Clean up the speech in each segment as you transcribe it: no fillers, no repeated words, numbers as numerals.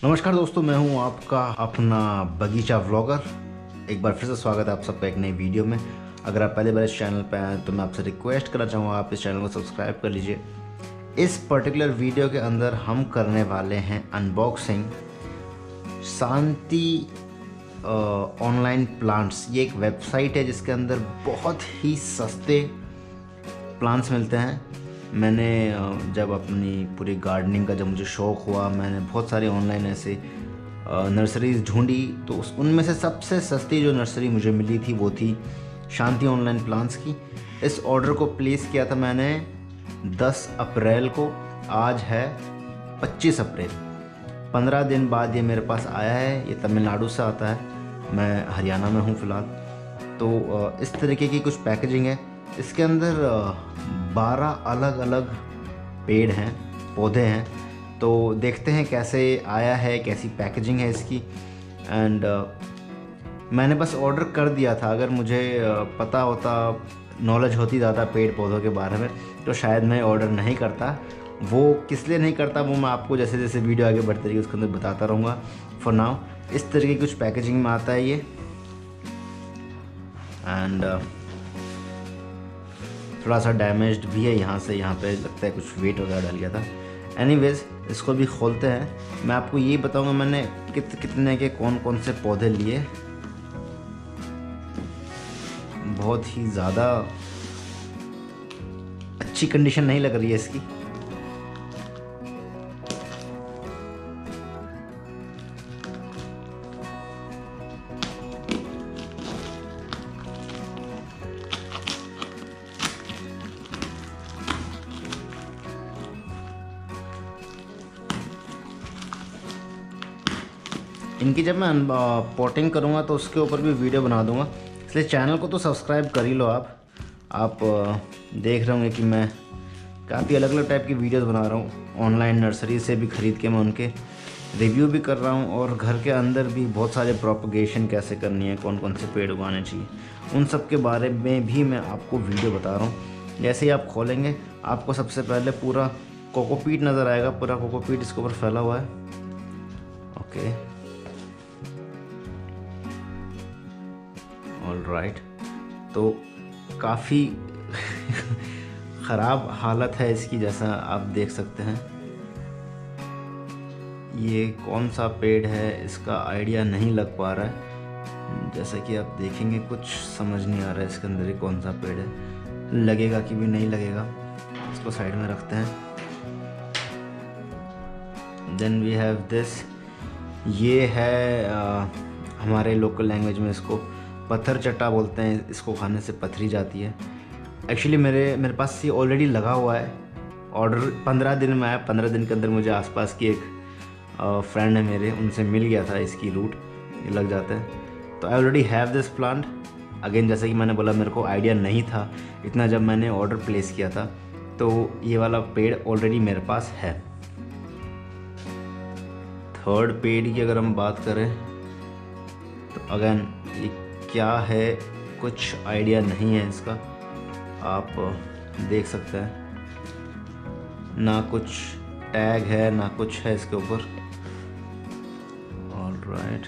नमस्कार दोस्तों, मैं हूं आपका अपना बगीचा व्लॉगर। एक बार फिर से स्वागत है आप सबका एक नई वीडियो में। अगर आप पहले बार इस चैनल पर आए तो मैं आपसे रिक्वेस्ट करना चाहूँगा आप इस चैनल को सब्सक्राइब कर लीजिए। इस पर्टिकुलर वीडियो के अंदर हम करने वाले हैं अनबॉक्सिंग शांति ऑनलाइन प्लांट्स। ये एक वेबसाइट है जिसके अंदर बहुत ही सस्ते प्लांट्स मिलते हैं। मैंने जब अपनी पूरी गार्डनिंग का जब मुझे शौक़ हुआ, मैंने बहुत सारी ऑनलाइन ऐसे नर्सरीज़ ढूंढी, तो उनमें से सबसे सस्ती जो नर्सरी मुझे मिली थी वो थी शांति ऑनलाइन प्लांट्स की। इस ऑर्डर को प्लेस किया था मैंने 10 अप्रैल को। आज है 25 अप्रैल। 15 दिन बाद ये मेरे पास आया है। ये तमिलनाडु से आता है, मैं हरियाणा में हूँ फ़िलहाल। तो इस तरीके की कुछ पैकेजिंग है। इसके अंदर 12 अलग अलग पेड़ हैं, पौधे हैं। तो देखते हैं कैसे आया है, कैसी पैकेजिंग है इसकी। एंड मैंने बस ऑर्डर कर दिया था। अगर मुझे पता होता, नॉलेज होती ज़्यादा पेड़ पौधों के बारे में, तो शायद मैं ऑर्डर नहीं करता। वो किस लिए नहीं करता वो मैं आपको जैसे जैसे वीडियो आगे बढ़ती रहेगी उसके अंदर बताता रहूँगा। फॉर नाउ इस तरीके की कुछ पैकेजिंग में आता है ये। एंड थोड़ा सा डैमेज्ड भी है यहाँ पे लगता है कुछ वेट वगैरह डाल गया था। एनीवेज, इसको भी खोलते हैं। मैं आपको ये बताऊंगा मैंने कितने के कौन कौन से पौधे लिए। बहुत ही ज़्यादा अच्छी कंडीशन नहीं लग रही है इसकी। इनकी जब मैं पॉटिंग करूँगा तो उसके ऊपर भी वीडियो बना दूँगा, इसलिए चैनल को तो सब्सक्राइब कर ही लो आप देख रहे होंगे कि मैं काफ़ी अलग अलग टाइप की वीडियोस बना रहा हूँ। ऑनलाइन नर्सरी से भी ख़रीद के मैं उनके रिव्यू भी कर रहा हूँ, और घर के अंदर भी बहुत सारे प्रोपगेशन कैसे करनी है, कौन कौन से पेड़ उगाने चाहिए, उन सब के बारे में भी मैं आपको वीडियो बता रहा हूँ। जैसे ही आप खोलेंगे आपको सबसे पहले पूरा कोकोपीट नज़र आएगा। पूरा कोकोपीट इसके ऊपर फैला हुआ है। Okay, all right. तो काफ़ी ख़राब हालत है इसकी, जैसा आप देख सकते हैं। ये कौन सा पेड़ है इसका आइडिया नहीं लग पा रहा है। जैसा कि आप देखेंगे कुछ समझ नहीं आ रहा है इसके अंदर ये कौन सा पेड़ है, लगेगा कि भी नहीं लगेगा। इसको साइड में रखते हैं। Then we have this. ये है हमारे लोकल लैंग्वेज में इसको पत्थर चट्टा बोलते हैं। इसको खाने से पथरी जाती है। एक्चुअली मेरे पास ये ऑलरेडी लगा हुआ है। ऑर्डर 15 दिन में आया। 15 दिन के अंदर मुझे आसपास की एक फ्रेंड है मेरे, उनसे मिल गया था इसकी रूट, ये लग जाता है। तो I already have this plant. Again जैसे कि मैंने बोला, मेरे को आइडिया नहीं था इतना जब मैंने ऑर्डर प्लेस किया था। तो ये वाला पेड़ ऑलरेडी मेरे पास है। थर्ड पेड़ की अगर हम बात करें तो अगेन ये क्या है कुछ आइडिया नहीं है इसका। आप देख सकते हैं, ना कुछ टैग है ना कुछ है इसके ऊपर। ऑल राइट,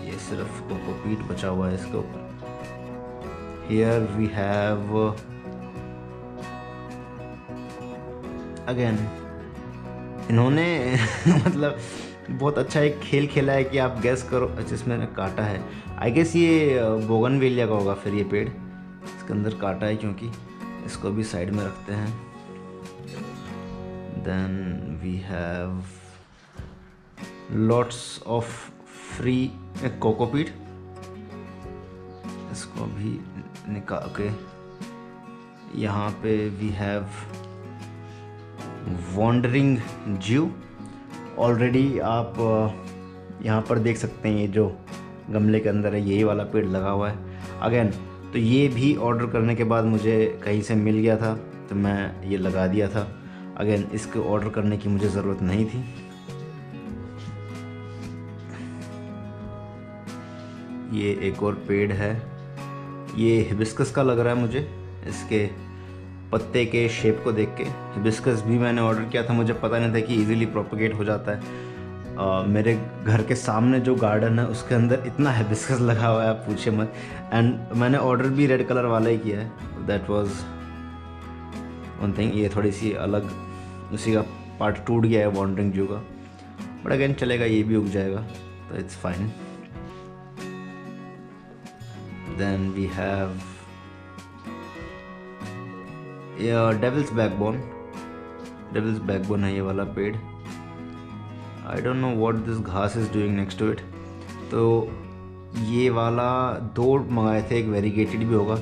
ये सिर्फ कोकोपीट बचा हुआ है इसके ऊपर। हियर वी हैव अगेन, इन्होंने मतलब बहुत अच्छा एक खेल खेला है कि आप गैस करो जिसमें काटा है। आई गेस ये बोगनवेलिया का होगा फिर ये पेड़। इसके अंदर काटा है क्योंकि। इसको भी साइड में रखते हैं। Then we have lots of free cocopeat. इसको भी निकाल के यहाँ पे we have wandering Jew. Already आप यहाँ पर देख सकते हैं ये जो गमले के अंदर है यही वाला पेड़ लगा हुआ है। अगेन तो ये भी ऑर्डर करने के बाद मुझे कहीं से मिल गया था तो मैं ये लगा दिया था। अगेन इसको ऑर्डर करने की मुझे ज़रूरत नहीं थी। ये एक और पेड़ है, ये हिबिस्कस का लग रहा है मुझे इसके पत्ते के शेप को देख के। हिबिस्कस भी मैंने ऑर्डर किया था, मुझे पता नहीं था कि इजीली प्रोपगेट हो जाता है। मेरे घर के सामने जो गार्डन है उसके अंदर इतना हिबिस्कस लगा हुआ है आप पूछिए मत। एंड मैंने ऑर्डर भी रेड कलर वाला ही किया है। That was one thing. ये थोड़ी सी अलग, उसी का पार्ट टूट गया है वॉन्डरिंग जू का, बट अगेन चलेगा, ये भी उग जाएगा तो it's fine. Then we have devil's backbone. Devil's backbone है ये वाला पेड़। I don't know what this घास is doing next to it. तो ये वाला 2 मंगाए थे, एक वेरीगेटेड भी होगा।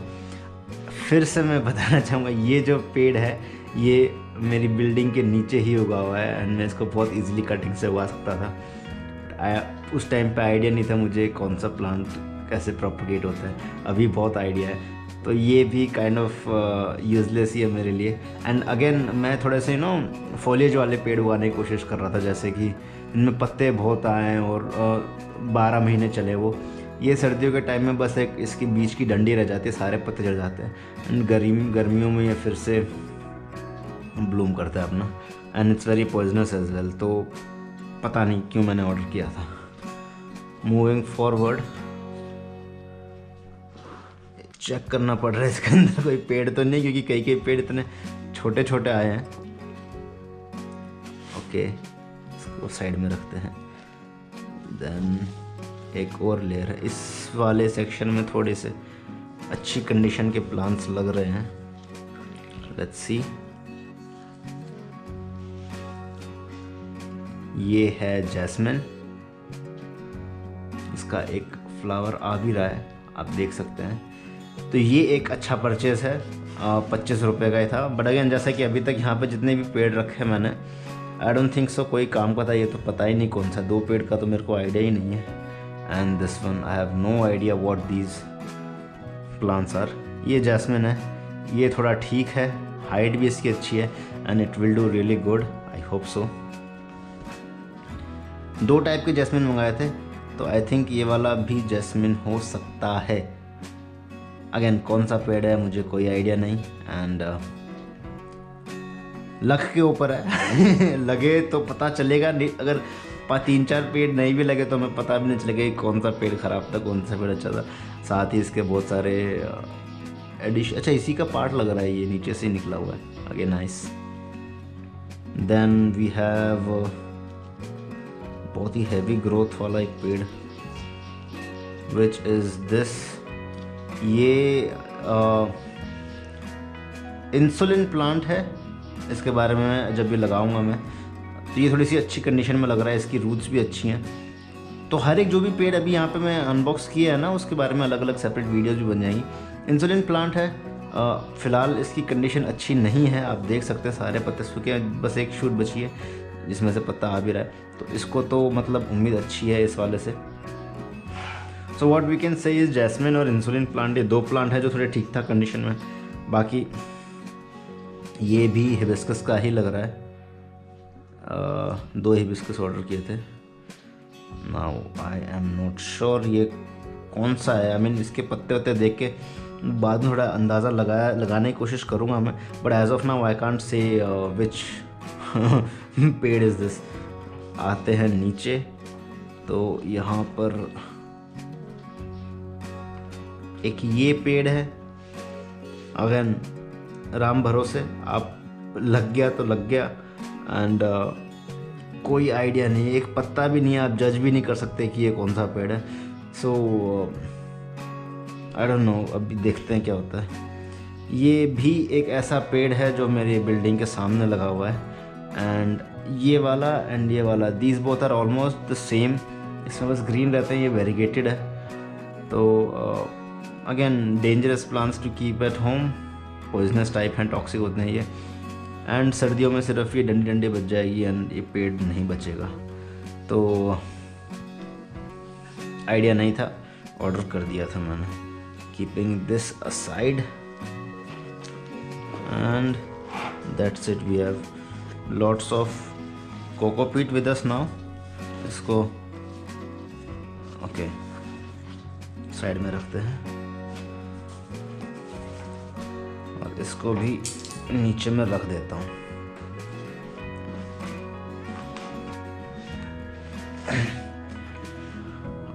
फिर से मैं बताना चाहूँगा, ये जो पेड़ है ये मेरी बिल्डिंग के नीचे ही उगा हुआ है एंड मैं इसको बहुत इजीली कटिंग से उगा सकता था। उस टाइम पे आइडिया नहीं था मुझे कौन सा प्लांट कैसे प्रोपगेट होता है। अभी बहुत आइडिया है। तो ये भी काइंड ऑफ यूजलेस ही है मेरे लिए। एंड अगेन मैं थोड़े से फॉलिएज वाले पेड़ उगाने की कोशिश कर रहा था, जैसे कि इनमें पत्ते बहुत आए और 12 महीने चले वो। ये सर्दियों के टाइम में बस एक इसकी बीच की डंडी रह जाती है, सारे पत्ते झड़ जाते हैं। एंड गर्मियों में ये फिर से ब्लूम करता है अपना, and it's very poisonous as well. तो पता नहीं क्यों मैंने ऑर्डर किया था। मूविंग फॉरवर्ड, चेक करना पड़ रहा है इसके अंदर कोई पेड़ तो नहीं, क्योंकि कई पेड़ इतने छोटे छोटे आए हैं। ओके, इसको साइड में रखते हैं। देन एक और लेयर है। इस वाले सेक्शन में थोड़े से अच्छी कंडीशन के प्लांट्स लग रहे हैं। Let's see. ये है जैस्मिन। इसका एक फ्लावर आ भी रहा है, आप देख सकते हैं। तो ये एक अच्छा परचेज़ है। 25 रुपये का ही था। बट अगेन जैसा कि अभी तक यहाँ पे जितने भी पेड़ रखे मैंने, आई डोंट थिंक सो कोई काम का था। ये तो पता ही नहीं कौन सा, 2 पेड़ का तो मेरे को आइडिया ही नहीं है। And this one I have no idea what these plants are. ये जैस्मिन है, ये थोड़ा ठीक है, हाइट भी इसकी अच्छी है and it will do really good, I hope so. 2 type के जैस्मिन मंगाए थे, तो आई थिंक ये वाला भी जैस्मिन हो सकता है। अगेन कौन सा पेड़ है मुझे कोई आइडिया नहीं, एंड लक के ऊपर है। लगे तो पता चलेगा, नहीं अगर 3-4 पेड़ नहीं भी लगे तो हमें पता भी नहीं चलेगा कि कौन सा पेड़ ख़राब था, कौन सा पेड़ अच्छा था। साथ ही इसके बहुत सारे एडिशन, अच्छा इसी का पार्ट लग रहा है, ये नीचे से निकला हुआ है। Again nice. Then we have बहुत ही हैवी ग्रोथ वाला एक पेड़, विच इज़ दिस। ये इंसुलिन प्लांट है। इसके बारे में जब भी लगाऊंगा मैं, तो ये थोड़ी सी अच्छी कंडीशन में लग रहा है, इसकी रूट्स भी अच्छी हैं। तो हर एक जो भी पेड़ अभी यहाँ पे मैं अनबॉक्स किया है ना, उसके बारे में अलग अलग सेपरेट वीडियोज़ भी बन जाएंगी। इंसुलिन प्लांट है। फ़िलहाल इसकी कंडीशन अच्छी नहीं है, आप देख सकते हैं सारे पत्ते सूखे, बस एक शूट बची है जिसमें से पत्ता आ भी रहा है। तो इसको तो मतलब उम्मीद अच्छी है इस वाले से। So what we can say is jasmine और इंसुलिन प्लांट, ये 2 प्लांट है जो थोड़े ठीक ठाक कंडीशन में। बाकी ये भी हिबिस्कस का ही लग रहा है। 2 हिबिस्कस ऑर्डर किए थे। Now I am not sure ये कौन सा है। आई मीन इसके पत्ते वत्ते देख के बाद में थोड़ा अंदाज़ा लगाने की कोशिश करूँगा मैं, but as of now I can't say which पेड़ इज़ दिस। आते हैं नीचे, तो यहाँ पर एक ये पेड़ है। अगेन राम भरोसे, आप लग गया तो लग गया, एंड कोई आइडिया नहीं, एक पत्ता भी नहीं है, आप जज भी नहीं कर सकते कि ये कौन सा पेड़ है। सो आई डोंट नो, अभी देखते हैं क्या होता है। ये भी एक ऐसा पेड़ है जो मेरी बिल्डिंग के सामने लगा हुआ है, एंड ये वाला एंड ये वाला, these both are almost the same. इसमें बस ग्रीन रहते हैं, ये वेरीगेटेड है। तो again dangerous plants to keep at home, poisonous type हैं, टॉक्सिक होते हैं ये। एंड सर्दियों में सिर्फ ये डंडी डंडी बच जाएगी एंड ये पेड़ नहीं बचेगा। तो आइडिया नहीं था, ऑर्डर कर दिया था मैंने। Keeping this aside, and that's it. We have lots of cocopeat with us now. इसको ओके साइड में रखते हैं और इसको भी नीचे में रख देता हूँ।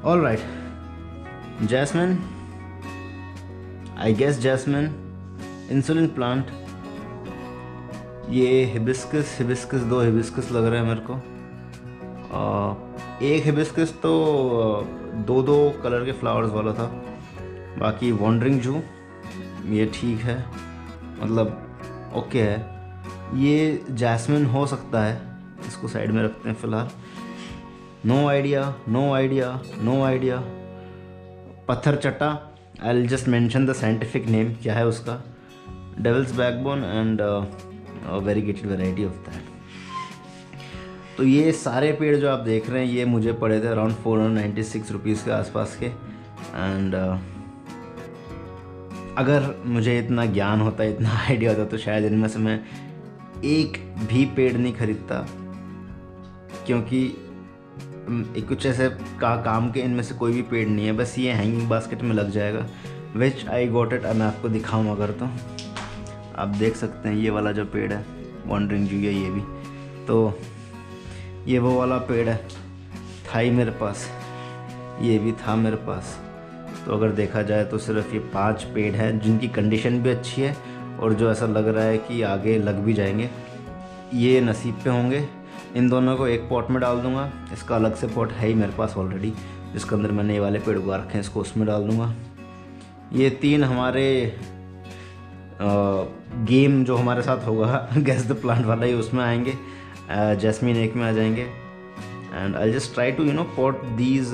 All right, jasmine, I guess jasmine, insulin plant, ये हिबिस्कस, दो हिबिस्कस लग रहे हैं मेरे को। एक हिबिस्कस तो दो कलर के फ्लावर्स वाला था, बाकी वॉन्डरिंग जू ये ठीक है, मतलब ओके है। ये जैस्मिन हो सकता है, इसको साइड में रखते हैं फ़िलहाल। No idea. पत्थर चट्टा, I will just mention the scientific name क्या है उसका, devil's backbone and variegated variety of that. तो ये सारे पेड़ जो आप देख रहे हैं ये मुझे पड़े थे अराउंड 496 रुपीज़ के आसपास के। एंड अगर मुझे इतना ज्ञान होता, इतना आइडिया होता, तो शायद इनमें से मैं एक भी पेड़ नहीं खरीदता, क्योंकि कुछ ऐसे काम के इनमें से कोई भी पेड़ नहीं है, बस ये हैंगिंग बास्केट में लग जाएगा। विच आई गॉट इट, मैं आपको दिखाऊँ अगर, तो आप देख सकते हैं ये वाला जो पेड़ है वॉन्डरिंग जू है, ये भी तो ये वो वाला पेड़ है, था ही मेरे पास, ये भी था मेरे पास। तो अगर देखा जाए तो सिर्फ ये 5 पेड़ हैं जिनकी कंडीशन भी अच्छी है और जो ऐसा लग रहा है कि आगे लग भी जाएंगे। ये नसीब पे होंगे। इन दोनों को एक पॉट में डाल दूंगा, इसका अलग से पॉट है ही मेरे पास ऑलरेडी, जिसके अंदर मैंने ये वाले पेड़ उगा रखे हैं, इसको उसमें डाल दूंगा। ये 3 हमारे गेम जो हमारे साथ होगा गैस द प्लांट वाला, ही उसमें आएंगे। जैस्मिन एक में आ जाएंगे। And I just try to pot these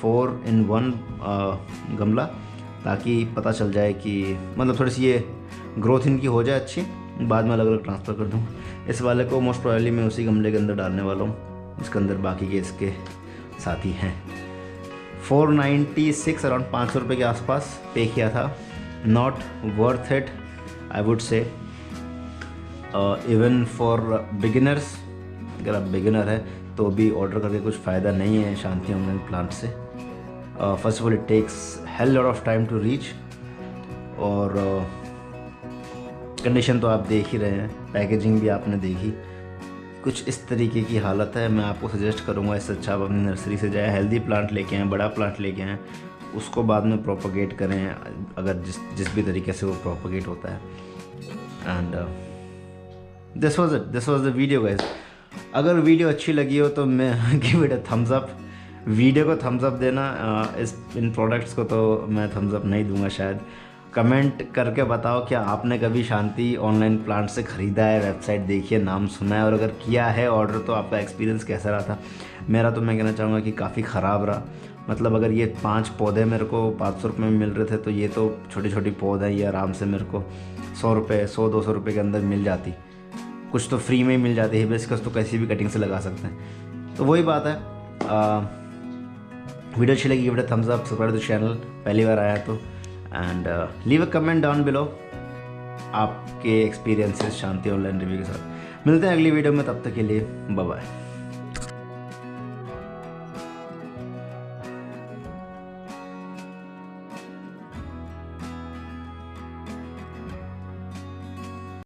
4 in 1 गमला, ताकि पता चल जाए कि मतलब थोड़ी सी ये ग्रोथ इनकी हो जाए अच्छी, बाद में अलग अलग ट्रांसफ़र कर दूँ। इस वाले को मोस्ट प्रोबेबली मैं उसी गमले के अंदर डालने वाला हूँ, इसके अंदर बाकी के इसके साथी हैं। 496 अराउंड 500 रुपये के आसपास पे किया था। Not worth it I would say, even for beginners. अगर आप बिगिनर है तो भी ऑर्डर करके कुछ फ़ायदा नहीं है शांति ऑनलाइन प्लांट से। First of all it takes hell lot of time to reach, और कंडीशन तो आप देख ही रहे हैं, पैकेजिंग भी आपने देखी, कुछ इस तरीके की हालत है। मैं आपको सजेस्ट करूंगा इससे अच्छा आप अपनी नर्सरी से जाए, हेल्दी प्लांट लेके आएँ, बड़ा प्लांट लेके आएँ, उसको बाद में प्रोपोगेट करें, अगर जिस भी तरीके से वो प्रोपोगेट होता है। And this was the video guys. अगर वीडियो अच्छी लगी हो तो मैं give it a thumbs up, video को थम्स अप देना। इन प्रोडक्ट्स को तो मैं थम्स अप नहीं दूंगा शायद। कमेंट करके बताओ क्या आपने कभी शांति ऑनलाइन प्लांट से ख़रीदा है, वेबसाइट देखी है, नाम सुना है, और अगर किया है ऑर्डर तो आपका एक्सपीरियंस कैसा रहा था। मेरा तो मैं कहना चाहूँगा कि काफ़ी ख़राब रहा। मतलब अगर ये 5 पौधे मेरे को 500 रुपये में मिल रहे थे, तो ये तो छोटी छोटी पौधे हैं, ये आराम से मेरे को 100 रुपये 100-200 रुपये के अंदर मिल जाती, कुछ तो फ्री में ही मिल जाती है। हिबिस्कस तो कैसी भी कटिंग से लगा सकते हैं। तो वही बात है। वीडियो अच्छी लगी give it a thumbs up, subscribe to the channel, पहली बार आया तो, and leave a comment down below आपके एक्सपीरियंसेस शांति ऑनलाइन रिव्यू के साथ। मिलते हैं अगली वीडियो में, तब तक के लिए बाय बाय।